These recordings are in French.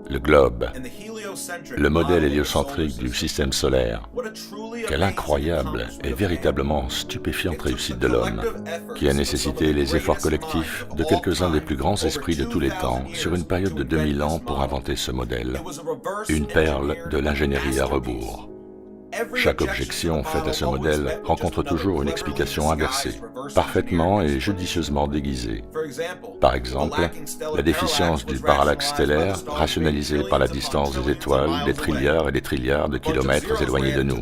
Le globe, le modèle héliocentrique du système solaire. Quelle incroyable et véritablement stupéfiante réussite de l'homme, qui a nécessité les efforts collectifs de quelques-uns des plus grands esprits de tous les temps sur une période de 2000 ans pour inventer ce modèle. Une perle de l'ingénierie à rebours. Chaque objection faite à ce modèle rencontre toujours une explication inversée, parfaitement et judicieusement déguisée. Par exemple, la déficience du parallaxe stellaire, rationalisée par la distance des étoiles, des trilliards et des trilliards de kilomètres éloignés de nous.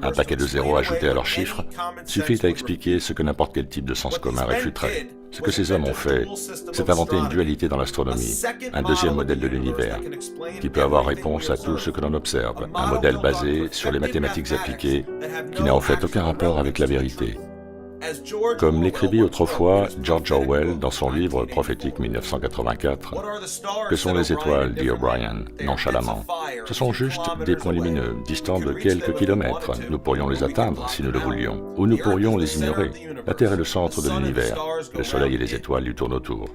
Un paquet de zéros ajouté à leurs chiffres suffit à expliquer ce que n'importe quel type de sens commun réfuterait. Ce que ces hommes ont fait, c'est inventer une dualité dans l'astronomie, un deuxième modèle de l'univers, qui peut avoir réponse à tout ce que l'on observe, un modèle basé sur les mathématiques appliquées, qui n'a en fait aucun rapport avec la vérité. Comme l'écrivit autrefois George Orwell dans son livre prophétique 1984, « Que sont les étoiles, dit O'Brien, nonchalamment. Ce sont juste des points lumineux, distants de quelques kilomètres. Nous pourrions les atteindre si nous le voulions, ou nous pourrions les ignorer. La Terre est le centre de l'univers. Le Soleil et les étoiles lui tournent autour.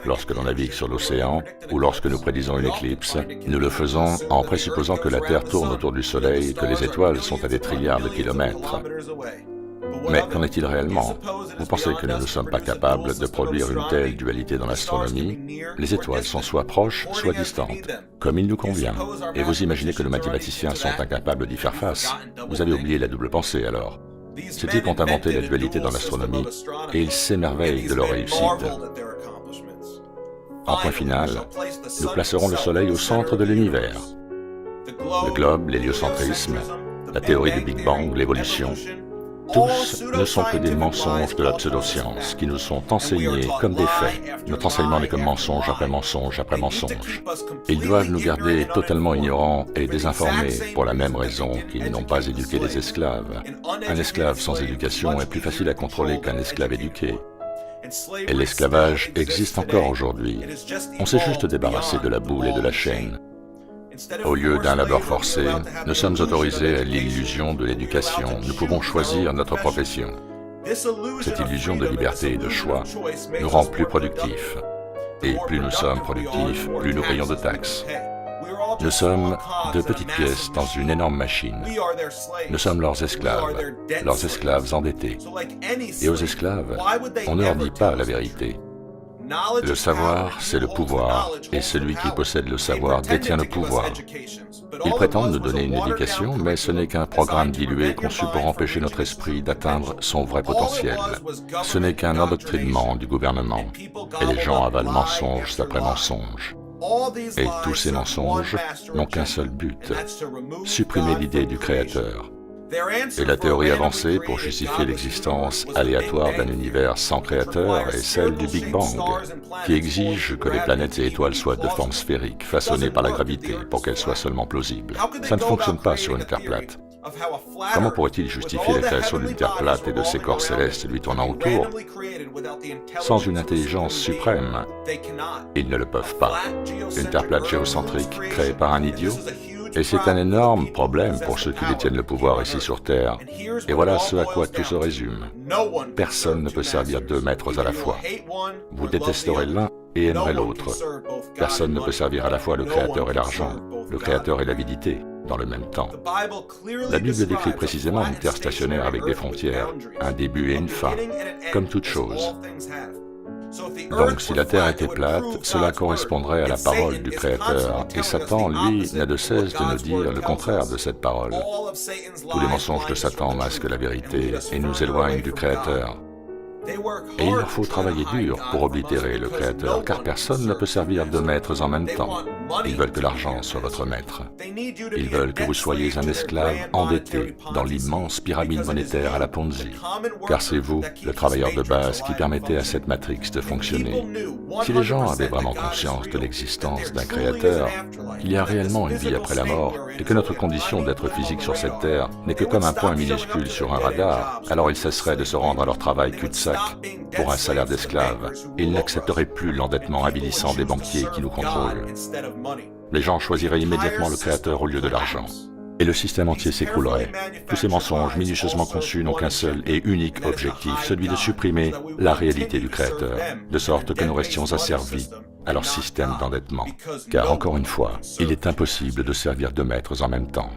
Lorsque l'on navigue sur l'océan, ou lorsque nous prédisons une éclipse, nous le faisons en présupposant que la Terre tourne autour du Soleil et que les étoiles sont à des trilliards de kilomètres. Mais qu'en est-il réellement? Vous pensez que nous ne sommes pas capables de produire une telle dualité dans l'astronomie? Les étoiles sont soit proches, soit distantes, comme il nous convient. Et vous imaginez que nos mathématiciens sont incapables d'y faire face? Vous avez oublié la double pensée alors. Ces types ont inventé la dualité dans l'astronomie, et ils s'émerveillent de leur réussite. En point final, nous placerons le Soleil au centre de l'univers. Le globe, l'héliocentrisme, la théorie du Big Bang, l'évolution, tous ne sont que des mensonges de la pseudo-science qui nous sont enseignés comme des faits. Notre enseignement n'est que mensonge après mensonge après mensonge. Ils doivent nous garder totalement ignorants et désinformés pour la même raison qu'ils n'ont pas éduqué les esclaves. Un esclave sans éducation est plus facile à contrôler qu'un esclave éduqué. Et l'esclavage existe encore aujourd'hui. On s'est juste débarrassé de la boule et de la chaîne. Au lieu d'un labeur forcé, nous sommes autorisés à l'illusion de l'éducation. Nous pouvons choisir notre profession. Cette illusion de liberté et de choix nous rend plus productifs. Et plus nous sommes productifs, plus nous payons de taxes. Nous sommes de petites pièces dans une énorme machine. Nous sommes leurs esclaves endettés. Et aux esclaves, on ne leur dit pas la vérité. Le savoir, c'est le pouvoir, et celui qui possède le savoir détient le pouvoir. Ils prétendent nous donner une éducation, mais ce n'est qu'un programme dilué conçu pour empêcher notre esprit d'atteindre son vrai potentiel. Ce n'est qu'un endoctrinement du gouvernement, et les gens avalent mensonge après mensonge. Et tous ces mensonges n'ont qu'un seul but, supprimer l'idée du Créateur. Et la théorie avancée pour justifier l'existence aléatoire d'un univers sans créateur est celle du Big Bang, qui exige que les planètes et étoiles soient de forme sphérique, façonnées par la gravité, pour qu'elles soient seulement plausibles. Ça ne fonctionne pas sur une Terre plate. Comment pourrait-il justifier la création d'une Terre plate et de ses corps célestes lui tournant autour sans une intelligence suprême? Ils ne le peuvent pas. Une Terre plate géocentrique créée par un idiot? Et c'est un énorme problème pour ceux qui détiennent le pouvoir ici sur Terre. Et voilà ce à quoi tout se résume. Personne ne peut servir deux maîtres à la fois. Vous détesterez l'un et aimerez l'autre. Personne ne peut servir à la fois le Créateur et l'argent, le Créateur et l'avidité, dans le même temps. La Bible décrit précisément une terre stationnaire avec des frontières, un début et une fin, comme toute chose. Donc si la Terre était plate, cela correspondrait à la parole du Créateur, et Satan, lui, n'a de cesse de nous dire le contraire de cette parole. Tous les mensonges de Satan masquent la vérité et nous éloignent du Créateur. Et il leur faut travailler dur pour oblitérer le Créateur, car personne ne peut servir deux maîtres en même temps. Ils veulent que l'argent soit votre maître. Ils veulent que vous soyez un esclave endetté dans l'immense pyramide monétaire à la Ponzi, car c'est vous, le travailleur de base, qui permettez à cette matrix de fonctionner. Si les gens avaient vraiment conscience de l'existence d'un Créateur, qu'il y a réellement une vie après la mort, et que notre condition d'être physique sur cette terre n'est que comme un point minuscule sur un radar, alors ils cesseraient de se rendre à leur travail cul-de-sac pour un salaire d'esclave, et ils n'accepteraient plus l'endettement avilissant des banquiers qui nous contrôlent. Les gens choisiraient immédiatement le Créateur au lieu de l'argent. Et le système entier s'écroulerait. Tous ces mensonges minutieusement conçus n'ont qu'un seul et unique objectif, celui de supprimer la réalité du Créateur, de sorte que nous restions asservis à leur système d'endettement. Car encore une fois, il est impossible de servir deux maîtres en même temps.